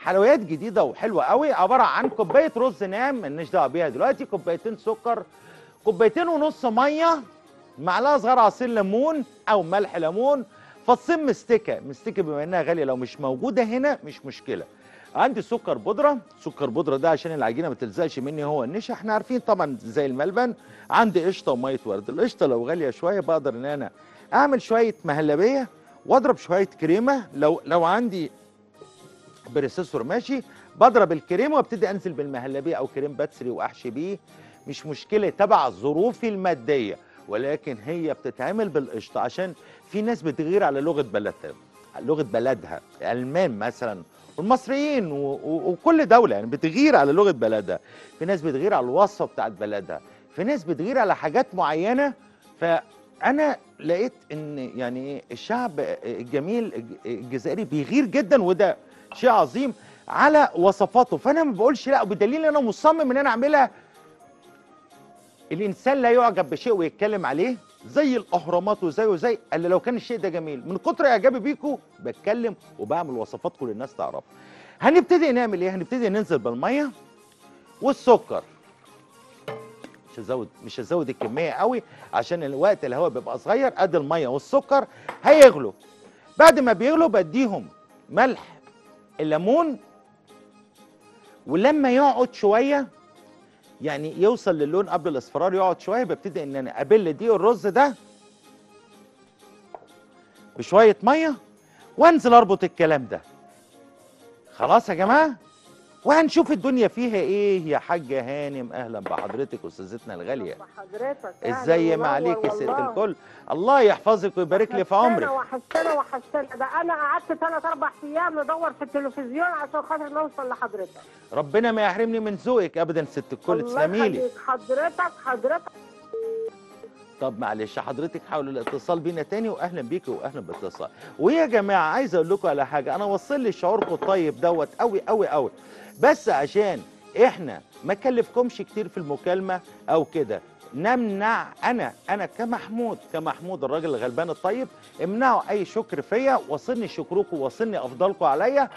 حلويات جديده وحلوه قوي، عباره عن كوبايه رز ناعم مالناش دعوه بيها دلوقتي، كوبايتين سكر، كوبايتين ونص ميه، معلقه صغيره عصير ليمون او ملح ليمون، فصين مستكه، مستكه بما انها غاليه لو مش موجوده هنا مش مشكله. عندي سكر بودره، سكر بودره ده عشان العجينه ما تلزقش مني هو النشا، احنا عارفين طبعا زي الملبن. عندي قشطه وميه ورد، القشطه لو غاليه شويه بقدر ان انا اعمل شويه مهلبيه واضرب شويه كريمه، لو عندي بريسيسور ماشي، بضرب الكريمه وابتدي انزل بالمهلبيه او كريم باتسري واحشي بيه، مش مشكله تبع ظروفي الماديه، ولكن هي بتتعمل بالقشطه عشان في ناس بتغير على لغه بلدها، لغه بلدها، الالمان مثلا والمصريين وكل دوله يعني بتغير على لغه بلدها، في ناس بتغير على الوصفه بتاعت بلدها، في ناس بتغير على حاجات معينه. فانا لقيت ان يعني الشعب الجميل الجزائري بيغير جدا، وده شيء عظيم على وصفاته، فانا ما بقولش لا، بدليل انا مصمم ان انا اعملها. الانسان لا يعجب بشيء ويتكلم عليه زي الاهرامات وزي الا لو كان الشيء ده جميل، من كتر اعجابي بيكم بتكلم وبعمل وصفات كل الناس تعرفها. هنبتدي نعمل ايه؟ هنبتدي ننزل بالميه والسكر، مش هزود الكميه قوي عشان الوقت الهواء بيبقى صغير، قد الميه والسكر هيغلوا. بعد ما بيغلوا بديهم ملح، الليمون، ولما يقعد شويه يعني يوصل للون قبل الاصفرار، يقعد شويه، ببتدي ان انا ابل دي الرز ده بشويه ميه وانزل اربط الكلام ده. خلاص يا جماعه، وهنشوف الدنيا فيها ايه يا حاجه هانم. اهلا بحضرتك استاذتنا الغاليه. بحضرتك ازاي ما منور عليك يا ست والله. الكل، الله يحفظك ويبارك لي في عمرك. وحشتنا ده انا قعدت 3 4 ايام ندور في التلفزيون عشان خاطر نوصل لحضرتك. ربنا ما يحرمني من ذوقك ابدا ست الكل، الله تسلمي لي. يخليك حضرتك. طب معلش حضرتك حاول الاتصال بينا تاني، واهلا بيكي واهلا بالاتصال. ويا جماعه عايز اقول لكم على حاجه، انا وصل لي شعوركم الطيب دوت قوي قوي قوي، بس عشان احنا ما كلفكمش كتير في المكالمه او كده، نمنع انا كمحمود الراجل الغلبان الطيب، امنعوا اي شكر فيا، وصلني شكركم وصلني افضلكم عليا.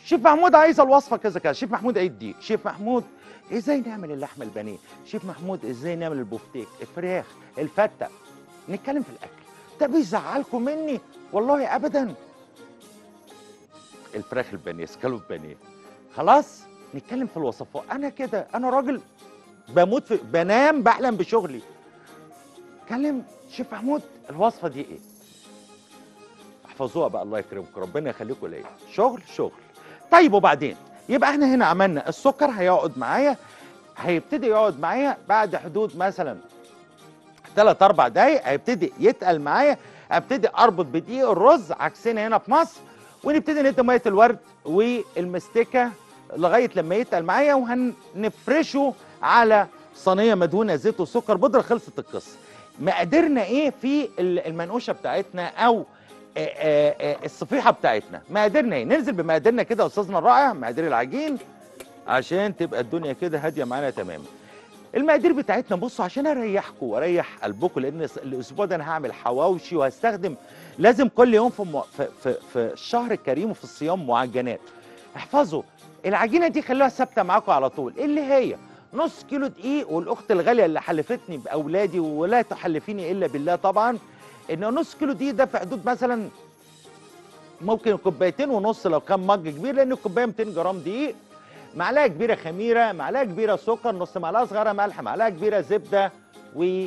شيف محمود عايز الوصفه كذا كذا، شيف محمود عيد دي، شيف محمود ازاي نعمل اللحمه البانيه، شيف محمود ازاي نعمل البفتيك، الفراخ، الفته، نتكلم في الاكل. ده بيزعلكم مني؟ والله ابدا. الفراخ البانيه، سكالوب بانيه، خلاص نتكلم في الوصفات. انا كده، انا راجل بموت في، بنام بحلم بشغلي. كلم شيف محمود الوصفه دي ايه، احفظوها بقى الله يكرمكم، ربنا يخليكم ليا، شغل شغل. طيب وبعدين يبقى احنا هنا عملنا السكر، هيقعد معايا، هيبتدي يقعد معايا بعد حدود مثلا 3 4 دقايق، هيبتدي يتقل معايا، ابتدي اربط بدقيق الرز عكسنا هنا في مصر، ونبتدي ندي ميه الورد والمستكه لغايه لما يتقل معايا، وهنفرشه على صينيه مدهونه زيت وسكر بودره. خلصت القصه. مقاديرنا ايه في المنقوشه بتاعتنا او الصفيحه بتاعتنا؟ مقاديرنا ايه؟ ننزل بمقاديرنا كده يا استاذنا الرائع، مقادير العجين عشان تبقى الدنيا كده هاديه معانا تماما. المقادير بتاعتنا بصوا عشان اريحكم واريح قلبكم، لان الاسبوع ده انا هعمل حواوشي وهستخدم، لازم كل يوم في الشهر الكريم وفي الصيام معجنات. احفظوا العجينه دي، خلوها ثابته معاكم على طول، اللي هي نص كيلو دقيق، والاخت الغاليه اللي حلفتني باولادي ولا تحلفيني الا بالله طبعا، ان نص كيلو دقيق ده في حدود مثلا ممكن كوبايتين ونص لو كان مج كبير، لان الكوبايه 200 جرام ديق، معلقه كبيره خميره، معلقه كبيره سكر، نص معلقه صغيره ملح، معلقه كبيره زبده، و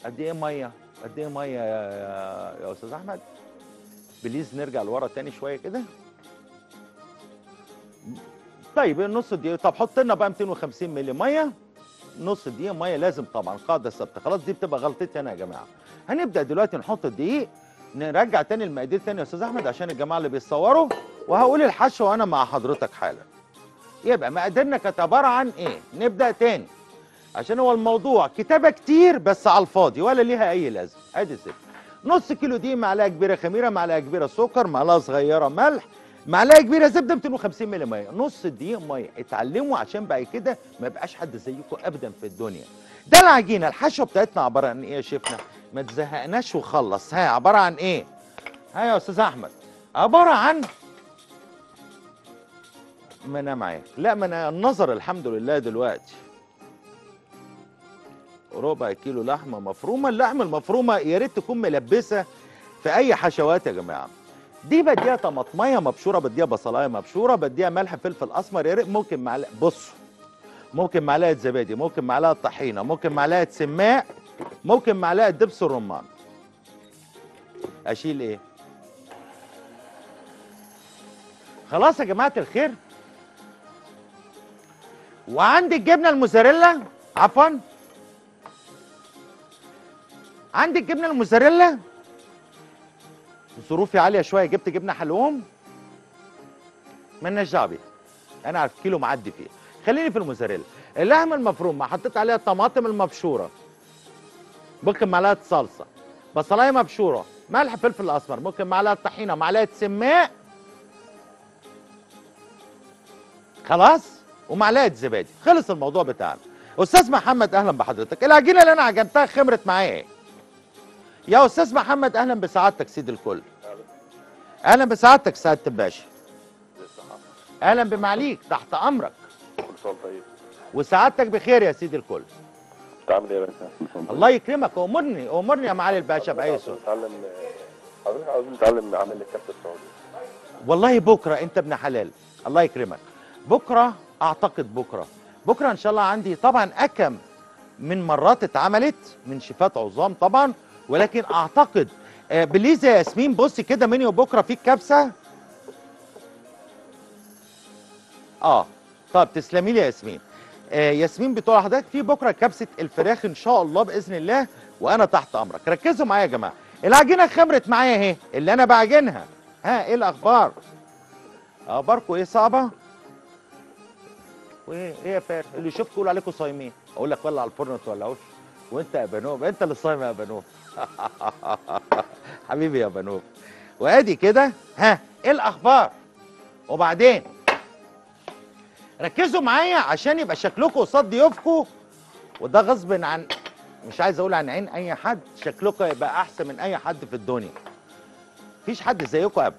قد ايه ميه؟ قد ايه ميه يا استاذ احمد؟ بليز نرجع لورا تاني شويه كده. طيب النص دقيقه، طب حط لنا بقى 250 مللي ميه، نص دقيقه ميه لازم طبعا، قاعده ثابته. خلاص دي بتبقى غلطتي انا يا جماعه. هنبدا دلوقتي نحط الدقيق، نرجع تاني المقادير تاني يا استاذ احمد عشان الجماعه اللي بيتصوروا، وهقول الحشو وانا مع حضرتك حالا. يبقى مقاديرنا كانت عباره عن ايه؟ نبدا تاني عشان هو الموضوع كتابه كتير بس على الفاضي ولا ليها اي لازمه. ادي ست، نص كيلو دي، معلقه كبيره خميره، معلقه كبيره سكر، معلقه صغيره ملح، معلقه كبيره زبده، 250 مللي ميه، نص دقيق ميه. اتعلموا عشان بعد كده ما يبقاش حد زيكم ابدا في الدنيا. ده العجينه. الحشوه بتاعتنا عباره عن ايه يا شيفنا؟ ما تزهقناش وخلص. ها عباره عن ايه؟ ها يا استاذ احمد؟ عباره عن ما انا معاك. لا، ما انا النظر الحمد لله دلوقتي. ربع كيلو لحمه مفرومه. اللحمه المفرومه يا ريت تكون ملبسه في اي حشوات يا جماعه. دي بديها طماطميه مبشوره، بديها بصلايه مبشوره، بديها ملح فلفل اسمر، يا ريت ممكن معلقه، بصوا، ممكن معلقه زبادي، ممكن معلقه طحينه، ممكن معلقه سماق، ممكن معلقه دبس الرمان. اشيل ايه؟ خلاص يا جماعه الخير. وعندي الجبنه الموزاريلا، عفوا، عندي الجبنه الموزاريلا. ظروفي عاليه شويه، جبت جبنه حلوم مالناش دعوه بيها، انا عارف كيلو معدي فيه. خليني في الموزاريلا. اللحمه المفرومه حطيت عليها الطماطم المبشوره، ممكن معلقه صلصه، بصلايه مبشوره، ملح فلفل اسمر، ممكن معلقه طحينه، معلقه سماق، خلاص، ومعلقه زبادي. خلص الموضوع بتاعنا. استاذ محمد اهلا بحضرتك. العجينه اللي انا عجنتها خمرت معايا ايه؟ يا استاذ محمد اهلا بسعادتك سيد الكل. اهلا بسعادتك سعاده الباشا. اهلا بمعاليك، تحت امرك. كل سنه طيب. وسعادتك بخير يا سيدي الكل. بتعمل ايه يا باشا؟ الله يكرمك. امرني امرني يا معالي الباشا باي سؤال. حضرتك عاوزين نتعلم عمل الكبسه السعودي. والله بكره انت ابن حلال، الله يكرمك. بكره اعتقد بكره ان شاء الله عندي طبعا اكم من مرات اتعملت من شيفات عظام طبعا، ولكن اعتقد بليزه يا ياسمين بصي كده منيو بكره فيه كبسه. طب تسلمي لي يا ياسمين. ياسمين بتقول لحضرتك في بكره كبسه الفراخ ان شاء الله باذن الله، وانا تحت امرك. ركزوا معايا يا جماعه. العجينه خمرت معايا اهي اللي انا بعجنها. ها ايه الاخبار؟ اخباركم ايه؟ صعبه؟ وايه يا فارس اللي يشوفكم يقول عليكم صايمين؟ اقول لك ولع الفرن ما تولعوش. وانت يا بنوب انت اللي صايم يا بنوب. حبيبي يا بنوب. وادي كده. ها ايه الاخبار؟ وبعدين ركزوا معايا عشان يبقى شكلكم قصاد ضيوفكم، وده غصب عن، مش عايز اقول عن عين اي حد، شكلكم يبقى احسن من اي حد في الدنيا. مفيش حد زيكم ابدا.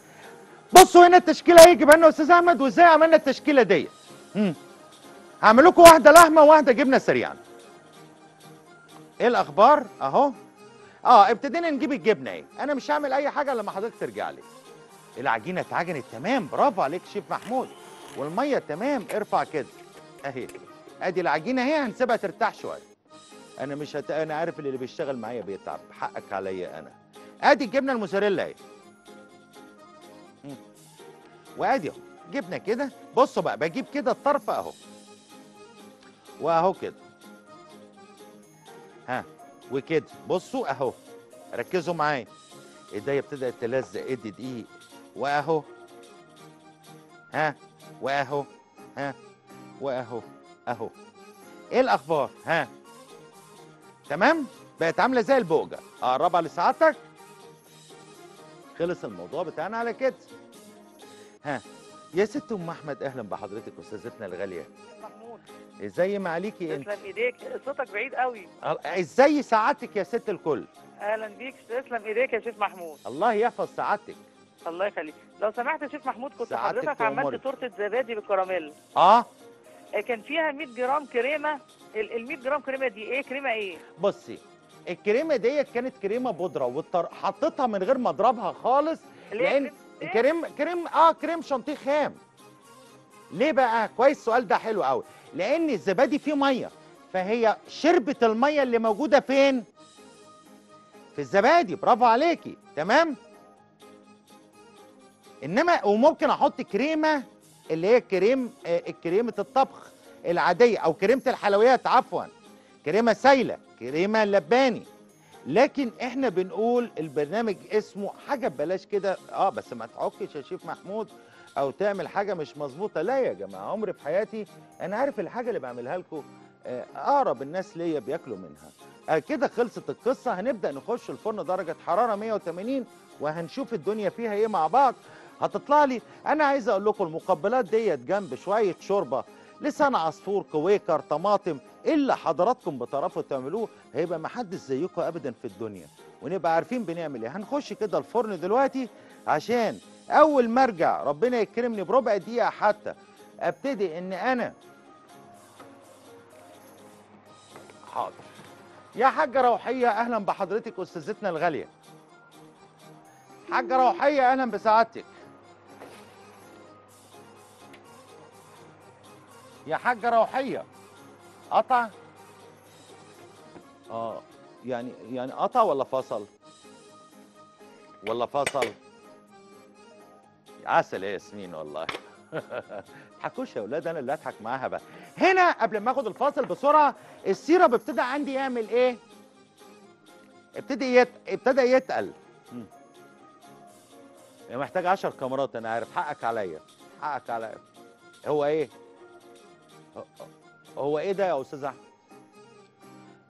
بصوا هنا التشكيله هيجي بالنا استاذ احمد، وازاي عملنا التشكيله ديت. هعمل لكم واحده لحمه وواحده جبنه سريعا. ايه الاخبار؟ اهو. ابتدينا نجيب الجبنه اهي. انا مش هعمل اي حاجه لما حضرتك ترجع لي. العجينه اتعجنت تمام، برافو عليك شيف محمود. والميه تمام، ارفع كده اهي. ادي العجينه اهي، هنسيبها ترتاح شويه. انا مش انا عارف اللي بيشتغل معايا بيتعب، حقك عليا انا. ادي الجبنه الموزاريلا اهي. وادي اهو جبنه كده. بصوا بقى بجيب كده الطرف اهو، واهو كده. ها وكده بصوا اهو، ركزوا معايا. ايديا ابتدت تلزق، ادي دقيق، واهو. ها واهو. ها واهو. اهو. ايه الاخبار؟ ها تمام؟ بقت عامله زي البوجه. اقربها لسعادتك. خلص الموضوع بتاعنا على كده. ها يا ست ام احمد اهلا بحضرتك استاذتنا الغاليه. محمود ازاي معاليكي انت؟ تسلم ايديك، صوتك بعيد قوي. ازاي سعادتك يا ست الكل؟ اهلا بيك، تسلم ايديك يا شيف محمود. الله يحفظ سعادتك. الله يخليك. لو سمحت يا شيف محمود، كنت سعادتك حضرتك تأمري. عملت تورته زبادي بالكراميل. كان فيها 100 جرام كريمه. ال 100 جرام كريمه دي ايه؟ كريمه ايه؟ بصي الكريمه ديت كانت كريمه بودره، حطيتها من غير ما اضربها خالص، لان كريم شانتيه خام. ليه بقى؟ كويس السؤال ده حلو قوي. لان الزبادي فيه ميه، فهي شربت الميه اللي موجوده فين؟ في الزبادي. برافو عليكي. تمام. انما وممكن احط كريمه اللي هي كريمه الطبخ العاديه، او كريمه الحلويات عفوا، كريمه سايله، كريمه لباني. لكن احنا بنقول البرنامج اسمه حاجه ببلاش كده. بس ما تعكش يا شيف محمود او تعمل حاجه مش مظبوطه. لا يا جماعه، عمري في حياتي انا عارف الحاجه اللي بعملها لكم اقرب الناس ليا بياكلوا منها. كده خلصت القصه. هنبدا نخش الفرن درجه حراره 180 وهنشوف الدنيا فيها ايه مع بعض. هتطلع لي. انا عايز اقول لكم المقبلات ديت جنب شويه شوربه، لسان عصفور، كويكر، طماطم، اللي حضراتكم بتعرفوا تعملوه هيبقى محدش زيكم ابدا في الدنيا، ونبقى عارفين بنعمل ايه. هنخش كده الفرن دلوقتي عشان اول ما ارجع ربنا يكرمني بربع دقيقه حتى ابتدي ان انا حاضر. يا حاجه روحيه اهلا بحضرتك استاذتنا الغاليه. حاجه روحيه اهلا بسعادتك. يا حاجه روحيه قطع. يعني قطع ولا فصل؟ ولا فصل؟ عسل يا ياسمين والله. تضحكوش يا اولاد، انا اللي اضحك معاها بقى. هنا قبل ما اخد الفاصل بسرعه، السيرب ابتدى عندي يعمل ايه؟ ابتدى يتقل. محتاج 10 كاميرات، انا عارف، حقك عليا. حقك عليا. هو ايه؟ هو ايه ده يا استاذ احمد؟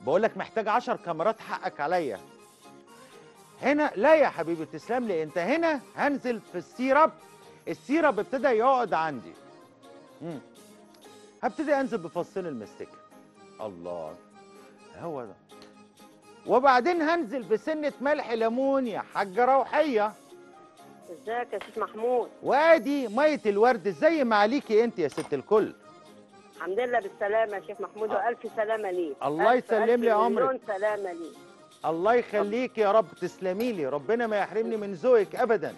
بقول لك محتاج 10 كاميرات، حقك عليا. هنا لا يا حبيبي تسلم لي انت. هنا هنزل في السيرب. السيرب ابتدى يقعد عندي. هبتدي انزل بفصين المستكه. الله، هو ده. وبعدين هنزل بسنه ملح ليمون يا حاجه روحيه. ازيك يا شيخ محمود؟ وادي ميه الورد. زي ما عليكي انت يا ست الكل. الحمد لله بالسلامه يا شيخ محمود، والف سلامه ليك. الله يسلم لي عمرك. مليون سلامه ليك. الله يخليك يا رب، تسلمي لي، ربنا ما يحرمني من ذوقك ابدا.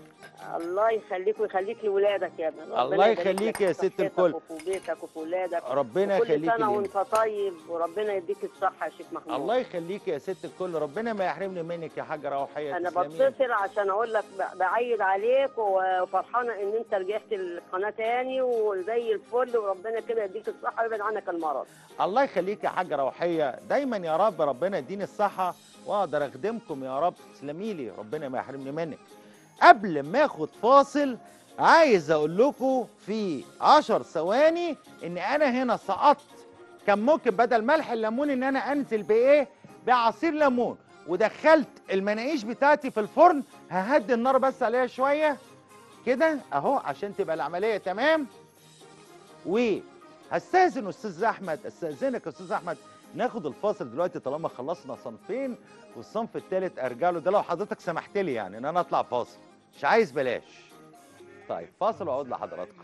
الله يخليك ويخليك لولادك يا ابني. الله يخليك يا ست الكل. وفي بيتك وفي ولادك. ربنا يخليك. كل سنه وانت طيب، وربنا يديك الصحه يا شيخ محمود. الله يخليك يا ست الكل، ربنا ما يحرمني منك يا حاجه روحيه. انا بتصل عشان اقول لك بعيد عليك وفرحانه ان انت رجعت القناه تاني وزي الفل، وربنا كده يديك الصحه ويبعد عنك المرض. الله يخليك يا حاجه روحيه، دايما يا رب ربنا يديني الصحه واقدر اخدمكم يا رب. تسلمي لي، ربنا ما يحرمني منك. قبل ما اخد فاصل عايز اقول لكم في 10 ثواني ان انا هنا سقطت. كان ممكن بدل ملح الليمون ان انا انزل بايه؟ بعصير ليمون. ودخلت المناقيش بتاعتي في الفرن. ههدي النار بس عليها شويه كده اهو عشان تبقى العمليه تمام. وهستاذن استاذ احمد، استاذنك يا استاذ احمد، ناخد الفاصل دلوقتي طالما خلصنا صنفين، والصنف الثالث ارجع له. ده لو حضرتك سمحت لي يعني ان انا اطلع فاصل، مش عايز بلاش. طيب فاصل واعود لحضراتكم.